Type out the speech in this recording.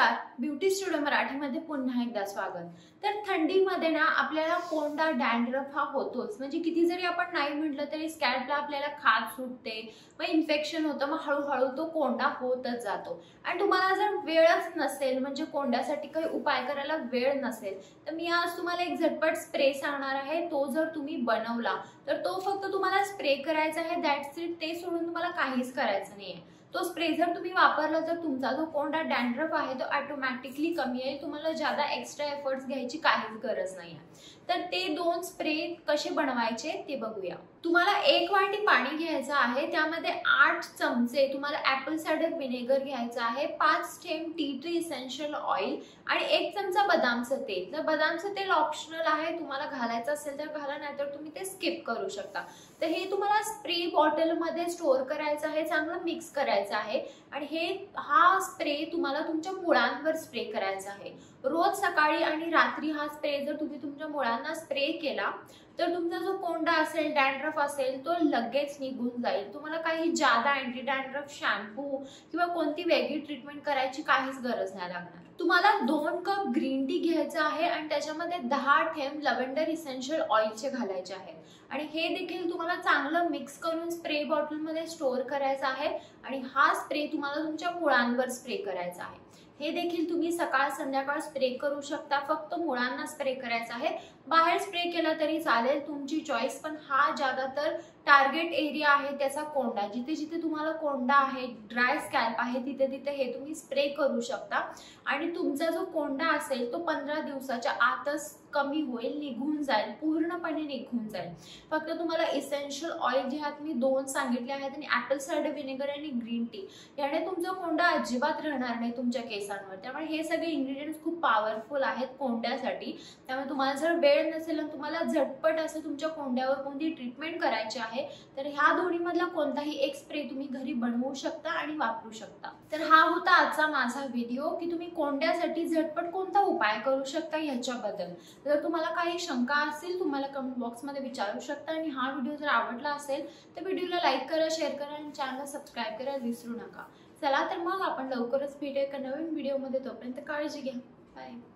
नमस्कार, beauty studio मराठीमध्ये पुन्हा एकदा स्वागत। तर थंडीमध्ये ना आपल्याला कोंडा डॅन्ड्रफ हा होतोच, म्हणजे किती जरी आपण नाही म्हटलं तरी स्कॅल्पला आपल्याला खाज सुटते, मग इन्फेक्शन होतं, मग हळूहळू तो कोंडा होतच जातो। आणि तुम्हाला जर वेळच नसेल, म्हणजे कोंड्यासाठी काही उपाय करायला वेळ नसेल, तर मी आज तुम्हाला एक झटपट स्प्रे सांगणार आहे। तो जर तुम्ही बनवला तर तो फक्त तुम्हाला स्प्रे करायचा आहे, दॅट्स इट। ते सोडून तुम्हाला काहीच करायचं नाहीये। तो स्प्रे जर तुम्ही वापरला तर तुमचा जो कोंडा डॅन्ड्रफ आहे तो ऑटोमॅटिकली कमी येईल। तुम्हाला ज्यादा एक्स्ट्रा एफर्ट्स घ्यायची काहीच गरज नाहीये। तर ते दोन स्प्रे कसे बनवायचे ते बघूया। तुम्हाला 1 वाटी पाणी घ्यायचं आहे, त्यामध्ये 8 चमचे तुम्हाला ॲपल सायडर व्हिनेगर घ्यायचं आहे, 5 थेंब टी ट्री इसेन्शियल ऑइल आणि 1 चमचा बदामचं तेल। तर बदामचं तेल ऑप्शनल आहे, तुम्हाला घालायचं असेल तर घाला, नाहीतर तुम्ही ते स्किप करू शकता। तर हे तुम्हाला स्प्रे बॉटल मध्ये स्टोअर करायचं आहे, चांगलं मिक्स करायचं आहे आणि हा स्प्रे तुम्हाला तुमच्या मुळांवर स्प्रे करायचा आहे। रोज सकाळी आणि रात्री हा स्प्रे जर तुम्ही तुमच्या मुळांना स्प्रे केला तर तुमचा जो कोंडा असेल, डॅन्ड्रफ असेल, तो लगेच निघून जाईल। तुम्हाला काही ज्यादा अँटी डॅन्ड्रफ शॅम्पू किंवा कोणती वेगळी ट्रीटमेंट करायची काहीच गरज नाही लागणार। तुम्हाला 2 कप ग्रीन टी घ्यायचं आहे आणि त्याच्यामध्ये 10 थेंब लव्हेंडर इसेन्शियल ऑइलचे घालायचे आहे आणि हे देखील तुम्हाला चांगलं मिक्स करून स्प्रे बॉटल मध्ये स्टोअर करायचं आहे आणि हा स्प्रे तुम्हाला तुमच्या मुळांवर स्प्रे करायचा आहे। हे देखील तुम्ही सकाळ संध्याकाळ स्प्रे करू शकता, फक्त मुळांना स्प्रे करायचा आहे। बाहेर स्प्रे केला तरी चालेल, तुमची चॉईस। पण हा ज्यादातर टार्गेट एरिया आहे त्याचा कोंडा, जिथे जिथे तुम्हाला कोंडा आहे, ड्राय स्कॅल्प आहे, तिथे तिथे हे तुम्ही स्प्रे करू शकता आणि तुमचा जो कोंडा असेल तो 15 दिवसाच्या आतच कमी होईल, निघून जाईल, पूर्णपणे निघून जाईल। फक्त तुम्हाला इसेन्शियल ऑइल जे आहेत मी 2 सांगितले आहेत आणि ॲपल सायडर व्हिनेगर आणि ग्रीन टी, याने तुमचा कोंडा अजिबात राहणार नाही तुमच्या केसांवर। त्यामुळे हे सगळे इन्ग्रेडियंट्स खूप पॉवरफुल आहेत कोंड्यासाठी। त्यामुळे तुम्हाला जर वेळ नसेल आणि तुम्हाला झटपट असं तुमच्या कोंड्यावर कोणती ट्रीटमेंट करायची आहे तर ह्या दोन्हीमधला कोणताही एक स्प्रे तुम्ही घरी बनवू शकता आणि वापरू शकता। तर हा होता आजचा माझा व्हिडिओ की तुम्ही कोंड्यासाठी झटपट कोणता उपाय करू शकता याच्याबद्दल। जर तुम्हाला काही शंका असेल तुम्हाला कमेंट बॉक्स मध्ये विचारू शकता आणि हा व्हिडिओ जर आवडला असेल तर व्हिडिओला लाईक करा, शेअर करा आणि चॅनलला सबस्क्राइब करायला विसरू नका। चला तर मग आपण लवकरच भेटूया एका नवीन व्हिडिओ मध्ये, तोपर्यंत काळजी घ्या, बाय।